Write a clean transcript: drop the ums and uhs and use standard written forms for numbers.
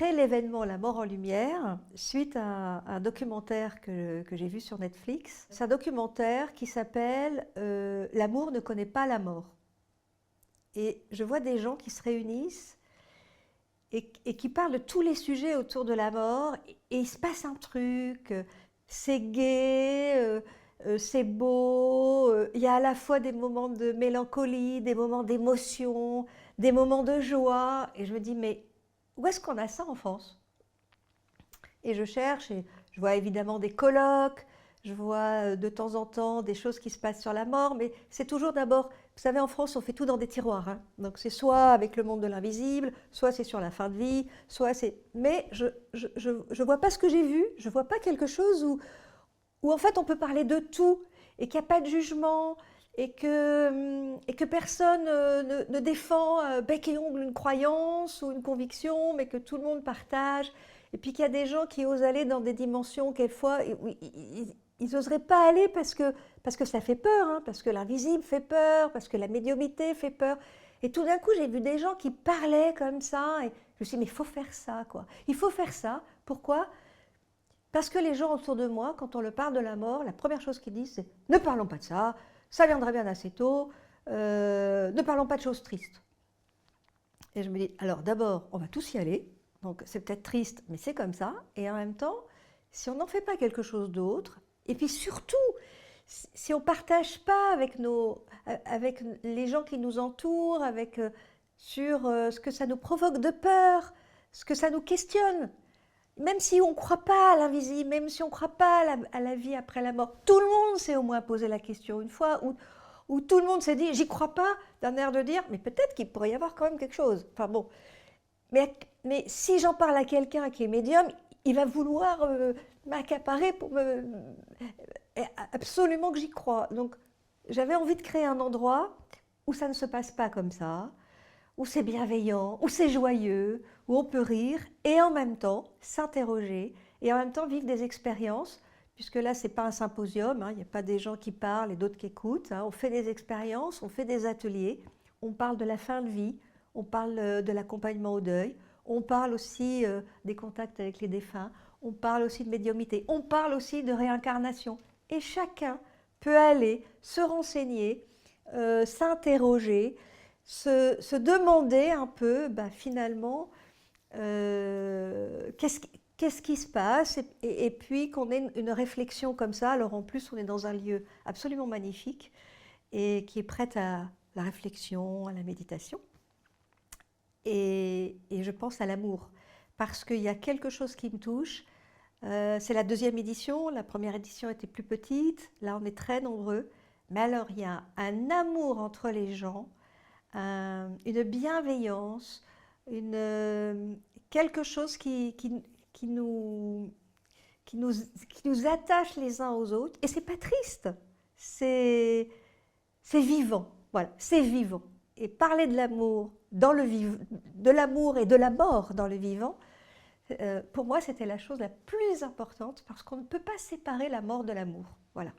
créé l'événement La mort en lumière suite à un documentaire que j'ai vu sur Netflix. C'est un documentaire qui s'appelle L'amour ne connaît pas la mort. Et je vois des gens qui se réunissent et qui parlent de tous les sujets autour de la mort. Et il se passe un truc, c'est gai, c'est beau, il y a à la fois des moments de mélancolie, des moments d'émotion, des moments de joie. Et je me dis, mais où est-ce qu'on a ça en France? Et je cherche, et je vois évidemment des colloques, je vois de temps en temps des choses qui se passent sur la mort, mais c'est toujours d'abord, vous savez, en France, on fait tout dans des tiroirs, hein. Donc c'est soit avec le monde de l'invisible, soit c'est sur la fin de vie, soit c'est... Mais je vois pas ce que j'ai vu, je vois pas quelque chose où en fait on peut parler de tout, et qu'il n'y a pas de jugement, et que personne ne défend bec et ongle une croyance ou une conviction, mais que tout le monde partage. Et puis qu'il y a des gens qui osent aller dans des dimensions quelquefois où ils n'oseraient pas aller parce que ça fait peur, hein, parce que l'invisible fait peur, parce que la médiumnité fait peur. Et tout d'un coup, j'ai vu des gens qui parlaient comme ça, et je me suis dit, mais il faut faire ça, quoi. Il faut faire ça. Pourquoi? Parce que les gens autour de moi, quand on leur parle de la mort, la première chose qu'ils disent, c'est « ne parlons pas de ça, ça viendra bien assez tôt, ne parlons pas de choses tristes ». Et je me dis, alors d'abord, on va tous y aller, donc c'est peut-être triste, mais c'est comme ça, et en même temps, si on n'en fait pas quelque chose d'autre, et puis surtout, si on ne partage pas avec les gens qui nous entourent, sur ce que ça nous provoque de peur, ce que ça nous questionne, même si on ne croit pas à l'invisible, même si on ne croit pas à la vie après la mort, tout le monde s'est au moins posé la question une fois, où tout le monde s'est dit « j'y crois pas », d'un air de dire « mais peut-être qu'il pourrait y avoir quand même quelque chose ». Enfin bon, mais si j'en parle à quelqu'un qui est médium, il va vouloir m'accaparer pour absolument que j'y croie. Donc j'avais envie de créer un endroit où ça ne se passe pas comme ça, où c'est bienveillant, où c'est joyeux, où on peut rire et en même temps s'interroger et en même temps vivre des expériences, puisque là, ce n'est pas un symposium, hein, il n'y a pas des gens qui parlent et d'autres qui écoutent, hein, on fait des expériences, on fait des ateliers, on parle de la fin de vie, on parle de l'accompagnement au deuil, on parle aussi des contacts avec les défunts, on parle aussi de médiumnité, on parle aussi de réincarnation. Et chacun peut aller se renseigner, s'interroger, se demander un peu, finalement, qu'est-ce qui se passe et puis qu'on ait une réflexion comme ça. Alors en plus, on est dans un lieu absolument magnifique et qui est prête à la réflexion, à la méditation. Et je pense à l'amour, parce qu'il y a quelque chose qui me touche. C'est la deuxième édition, la première édition était plus petite, là on est très nombreux. Mais alors il y a un amour entre les gens, une bienveillance, quelque chose qui nous, qui nous attache les uns aux autres. Et c'est pas triste, c'est vivant. Voilà, c'est vivant. Et parler de l'amour de l'amour et de la mort dans le vivant, pour moi, c'était la chose la plus importante parce qu'on ne peut pas séparer la mort de l'amour. Voilà.